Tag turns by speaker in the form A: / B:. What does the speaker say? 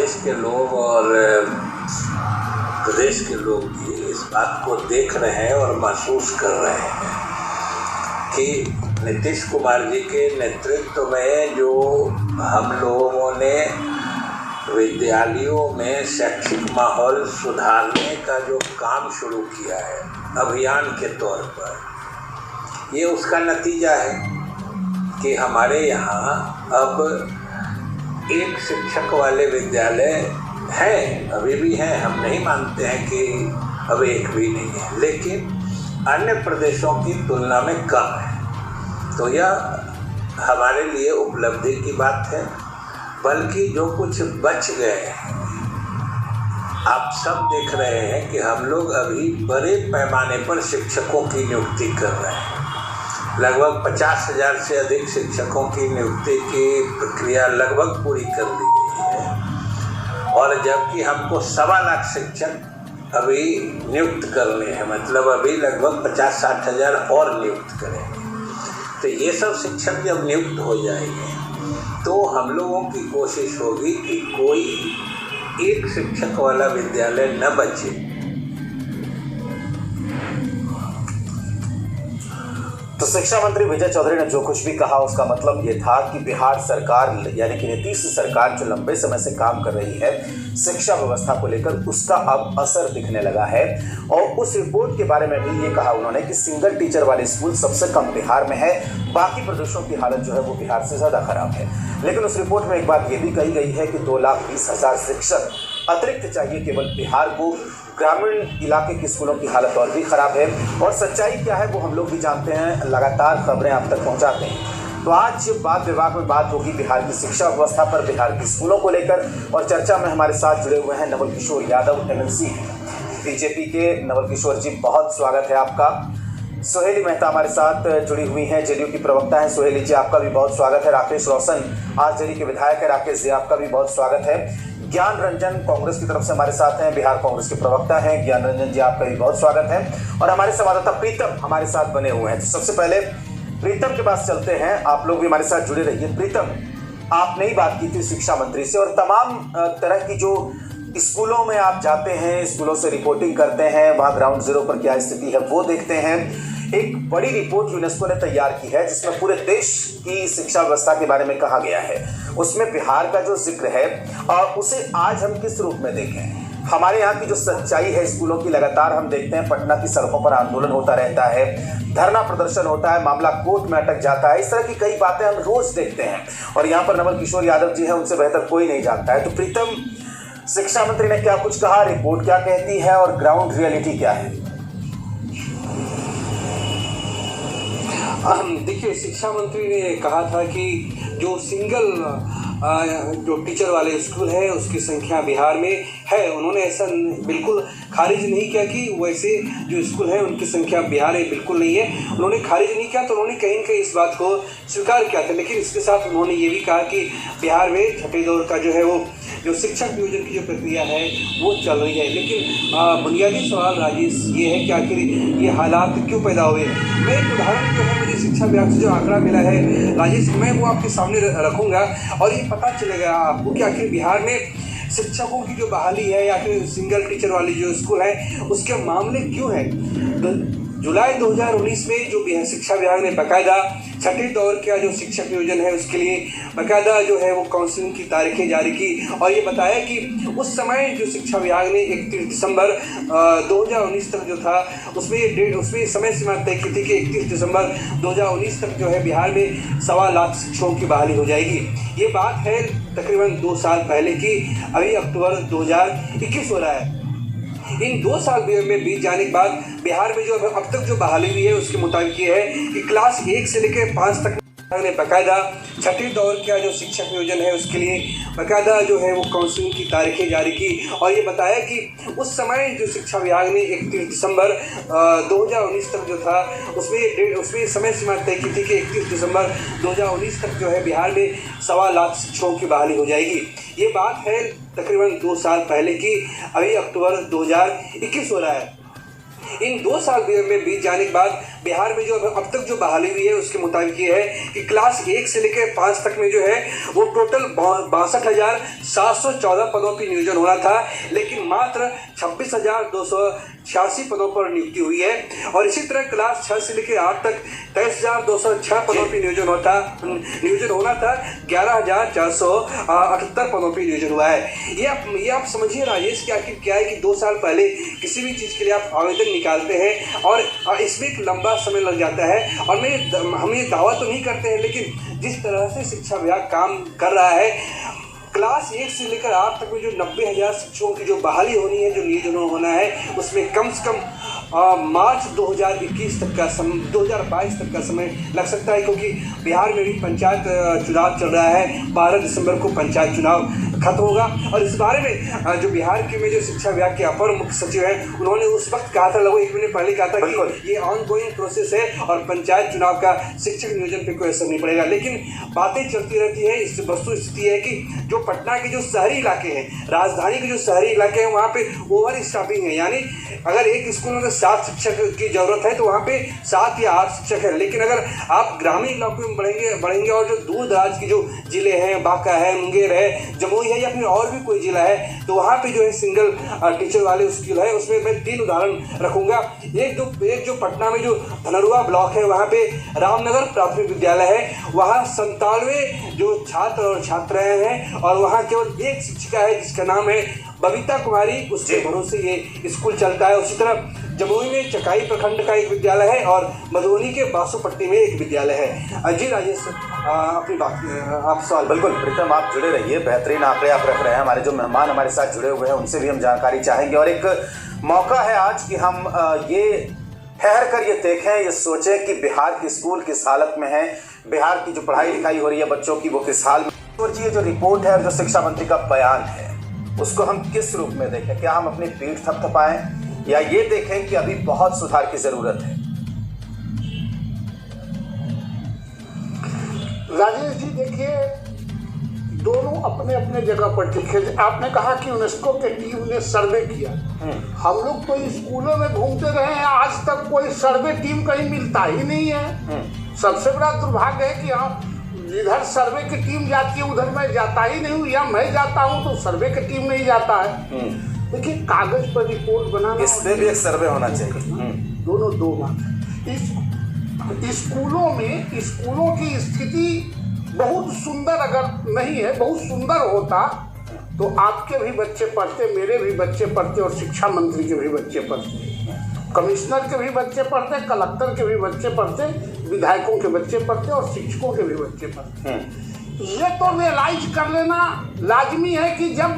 A: देश के लोग और प्रदेश के लोग भी इस बात को देख रहे हैं और महसूस कर रहे हैं कि नीतीश कुमार जी के नेतृत्व में जो हम लोगों ने विद्यालयों में शैक्षिक माहौल सुधारने का जो काम शुरू किया है अभियान के तौर पर, ये उसका नतीजा है कि हमारे यहाँ अब एक शिक्षक वाले विद्यालय हैं, अभी भी हैं, हम नहीं मानते हैं कि अब एक भी नहीं है, लेकिन अन्य प्रदेशों की तुलना में कम है। तो यह हमारे लिए उपलब्धि की बात है। बल्कि जो कुछ बच गए हैं, आप सब देख रहे हैं कि हम लोग अभी बड़े पैमाने पर शिक्षकों की नियुक्ति कर रहे हैं। लगभग 50,000 से अधिक शिक्षकों की नियुक्ति की प्रक्रिया लगभग पूरी कर ली गई है और जबकि हमको 1.25 लाख शिक्षक अभी नियुक्त करने हैं, मतलब अभी लगभग 50-60 हज़ार और नियुक्त करेंगे। तो ये सब शिक्षक जब नियुक्त हो जाएंगे तो हम लोगों की कोशिश होगी कि कोई एक शिक्षक वाला विद्यालय न बचे।
B: तो शिक्षा मंत्री विजय चौधरी ने जो कुछ भी कहा उसका मतलब ये था कि बिहार सरकार यानी कि नीतीश सरकार जो लंबे समय से काम कर रही है शिक्षा व्यवस्था को लेकर, उसका अब असर दिखने लगा है। और उस रिपोर्ट के बारे में भी ये कहा उन्होंने कि सिंगल टीचर वाले स्कूल सबसे कम बिहार में है, बाकी प्रदेशों की हालत जो है वो बिहार से ज़्यादा खराब है। लेकिन उस रिपोर्ट में एक बात ये भी कही गई है कि 2,20,000 शिक्षक अतिरिक्त चाहिए केवल बिहार को। ग्रामीण इलाके के स्कूलों की हालत और भी ख़राब है और सच्चाई क्या है वो हम लोग भी जानते हैं, लगातार खबरें आप तक पहुंचाते हैं। तो आज बात विभाग में बात होगी बिहार की शिक्षा व्यवस्था पर, बिहार के स्कूलों को लेकर। और चर्चा में हमारे साथ जुड़े हुए हैं नवल किशोर यादव, MLC बीजेपी के। नवल किशोर जी, बहुत स्वागत है आपका। सोहेली मेहता हमारे साथ जुड़ी हुई हैं, JDU की प्रवक्ता हैं। सोहेली जी, आपका भी बहुत स्वागत है। राकेश रोशन आरजेडी के विधायक है। राकेश जी, आपका भी बहुत स्वागत है। ज्ञान रंजन कांग्रेस की तरफ से हमारे साथ हैं, बिहार कांग्रेस के प्रवक्ता हैं। ज्ञान रंजन जी, आपका भी बहुत स्वागत है। और हमारे संवाददाता प्रीतम हमारे साथ बने हुए हैं। तो सबसे पहले प्रीतम के पास चलते हैं, आप लोग भी हमारे साथ जुड़े रहिए। प्रीतम, आपने ही बात की थी शिक्षा मंत्री से और तमाम तरह की जो स्कूलों में आप जाते हैं, स्कूलों से रिपोर्टिंग करते हैं, वहाँ ग्राउंड जीरो पर क्या स्थिति है वो देखते हैं। एक बड़ी रिपोर्ट यूनेस्को ने तैयार की है जिसमें पूरे देश की शिक्षा व्यवस्था के बारे में कहा गया है। उसमें बिहार का जो जिक्र है और उसे आज हम किस रूप में देखें। हमारे यहाँ की जो सच्चाई है स्कूलों की, लगातार हम देखते हैं पटना की सड़कों पर आंदोलन होता रहता है, धरना प्रदर्शन होता है, मामला कोर्ट में अटक जाता है। इस तरह की कई बातें हम रोज देखते हैं और यहाँ पर नवल किशोर यादव जी हैं, उनसे बेहतर कोई नहीं जानता है। तो प्रीतम, शिक्षा मंत्री ने क्या कुछ कहा, रिपोर्ट क्या कहती है और ग्राउंड रियलिटी क्या है?
C: देखिए, शिक्षा मंत्री ने कहा था कि जो सिंगल जो टीचर वाले स्कूल है उसकी संख्या बिहार में है। उन्होंने ऐसा बिल्कुल खारिज नहीं किया कि वैसे जो स्कूल हैं उनकी संख्या बिहार में बिल्कुल नहीं है। उन्होंने खारिज नहीं किया, तो उन्होंने कहीं न कहीं इस बात को स्वीकार किया था। लेकिन इसके साथ उन्होंने ये भी कहा कि बिहार में छठे दौर का जो है वो जो शिक्षक नियोजन की जो प्रक्रिया है वो चल रही है। लेकिन बुनियादी सवाल राजेश ये है कि आखिर ये हालात क्यों पैदा हुए। मैं एक उदाहरण जो है मेरी शिक्षा विभाग से जो आंकड़ा मिला है राजेश, मैं वो आपके सामने रखूँगा और ये पता चलेगा आपको कि आखिर बिहार में शिक्षकों की जो बहाली है या फिर सिंगल टीचर वाली जो स्कूल है उसके मामले क्यों हैं। जुलाई 2019 में जो शिक्षा विभाग ने बाकायदा छठे दौर का जो शिक्षक नियोजन है उसके लिए बाकायदा जो है वो काउंसलिंग की तारीखें जारी की और ये बताया कि उस समय जो शिक्षा विभाग ने 31 दिसंबर 2019 तक जो था उसमें समय सीमा तय की थी कि 31 दिसंबर 2019 तक जो है बिहार में 1.25 लाख शिक्षकों की बहाली हो जाएगी। ये बात है तकरीबन 2 साल पहले की, अभी अक्टूबर 2021 हो रहा है। इन 2 साल में बीत जाने के बाद बिहार में जो अब तक जो बहाली हुई है उसके मुताबिक ये है कि क्लास 1 से लेकर 5 तक ने बाकायदा छठे दौर का जो शिक्षक नियोजन है उसके लिए बाकायदा जो है वो काउंसलिंग की तारीखें जारी की और ये बताया कि उस समय जो शिक्षा विभाग ने 31 दिसंबर 2019 तक जो था उसमें समय सीमा तय की थी कि 31 दिसंबर 2019 तक जो है बिहार में 1.25 लाख शिक्षकों की बहाली हो जाएगी। ये बात है तकरीबन 2 साल पहले की, अभी अक्टूबर 2021 हो रहा है। इन 2 साल में बीत जाने के बाद बिहार में जो अब तक जो बहाली हुई है उसके मुताबिक ये है कि क्लास 1 से लेकर 5 तक में जो है वो टोटल 62,714 पदों की नियोजन होना था, लेकिन मात्र 26,286 पदों पर नियुक्ति हुई है। और इसी तरह क्लास 6 से लेकर 8 तक 23,206 पदों पर नियोजन होना था 11,478 पदों पर नियोजन हुआ है। ये आप समझिए राजेश कि आखिर क्या है कि 2 साल पहले किसी भी चीज़ के लिए आप आवेदन निकालते हैं और इसमें एक लंबा समय लग जाता है। और हम ये दावा तो नहीं करते हैं, लेकिन जिस तरह से शिक्षा विभाग काम कर रहा है, क्लास 1 से लेकर 8 तक में जो 90,000 शिक्षकों की जो बहाली होनी है, जो नियोजन होना है, उसमें कम से कम मार्च 2021 तक का 2022 तक का समय लग सकता है, क्योंकि बिहार में भी पंचायत चुनाव चल रहा है। 12 दिसंबर को पंचायत चुनाव खत्म होगा। और इस बारे में जो बिहार के में जो शिक्षा विभाग के अपर मुख्य सचिव हैं, उन्होंने उस वक्त कहा था, लगभग 1 महीने पहले कहा था कि ये ऑनगोइंग प्रोसेस है और पंचायत चुनाव का शिक्षक नियोजन पे कोई असर नहीं पड़ेगा। लेकिन बातें चलती रहती है। इस वस्तु स्थिति है कि जो पटना के जो शहरी इलाके हैं, राजधानी के जो शहरी इलाके हैं, वहाँ पे ओवर स्टाफिंग है। यानी अगर एक स्कूल में 7 शिक्षक की जरूरत है तो वहाँ पे 7 या 8 शिक्षक है। लेकिन अगर आप ग्रामीण इलाकों में बढ़ेंगे और जो दूर दराज के जो जिले हैं, बांका है, मुंगेर है, जमुई है या फिर और भी कोई जिला है, तो वहाँ पे जो है सिंगल टीचर वाले स्कूल है। उसमें मैं 3 उदाहरण रखूँगा। एक जो पटना में जो धनरुआ ब्लॉक है, वहाँ पे रामनगर प्राथमिक विद्यालय है। वहाँ 97 जो छात्र और छात्राएँ हैं और वहाँ केवल एक शिक्षिका है जिसका नाम है बबीता कुमारी। उसके भरोसे ये स्कूल चलता है। उसी तरह जमुई में चकाई प्रखंड का एक विद्यालय है और मधुबनी के बासुपट्टी में एक विद्यालय है। जी राजेश, अपनी बात आप सवाल।
B: बिल्कुल प्रीतम, आप जुड़े रहिए। बेहतरीन आंकड़े आप रख रहे हैं। हमारे जो मेहमान हमारे साथ जुड़े हुए हैं उनसे भी हम जानकारी चाहेंगे। और एक मौका है आज कि हम ये ठहर कर ये देखें, ये सोचें कि बिहार के स्कूल किस हालत में है, बिहार की जो पढ़ाई लिखाई हो रही है बच्चों की, वो किस हाल में। और ये जो रिपोर्ट है और जो शिक्षा मंत्री का बयान है, उसको हम किस रूप में देखें? क्या हम अपनी पीठ थपथपाएं या ये देखें कि अभी बहुत सुधार की जरूरत है?
D: राजेश जी, देखिए, दोनों अपने अपने जगह पर टिके। आपने कहा कि यूनेस्को के टीम ने सर्वे किया। हम लोग तो स्कूलों में घूमते रहे हैं, आज तक कोई सर्वे टीम कहीं मिलता ही नहीं है। सबसे बड़ा दुर्भाग्य है कि हम इधर सर्वे की टीम जाती है, उधर मैं जाता ही नहीं हूँ, या मैं जाता हूँ तो सर्वे की टीम नहीं जाता है। देखिए, कागज पर रिपोर्ट बनाना,
B: इसमें भी एक सर्वे होना चाहिए।
D: दोनों दो बात। स्कूलों की स्थिति बहुत सुंदर अगर नहीं है, बहुत सुंदर होता तो आपके भी बच्चे पढ़ते, मेरे भी बच्चे पढ़ते और शिक्षा मंत्री के भी बच्चे पढ़ते, कमिश्नर के भी बच्चे पढ़ते, कलेक्टर के भी बच्चे पढ़ते, विधायकों के बच्चे पढ़ते और शिक्षकों के भी बच्चे पढ़ते। ये तो रियलाइज कर लेना लाजमी है कि जब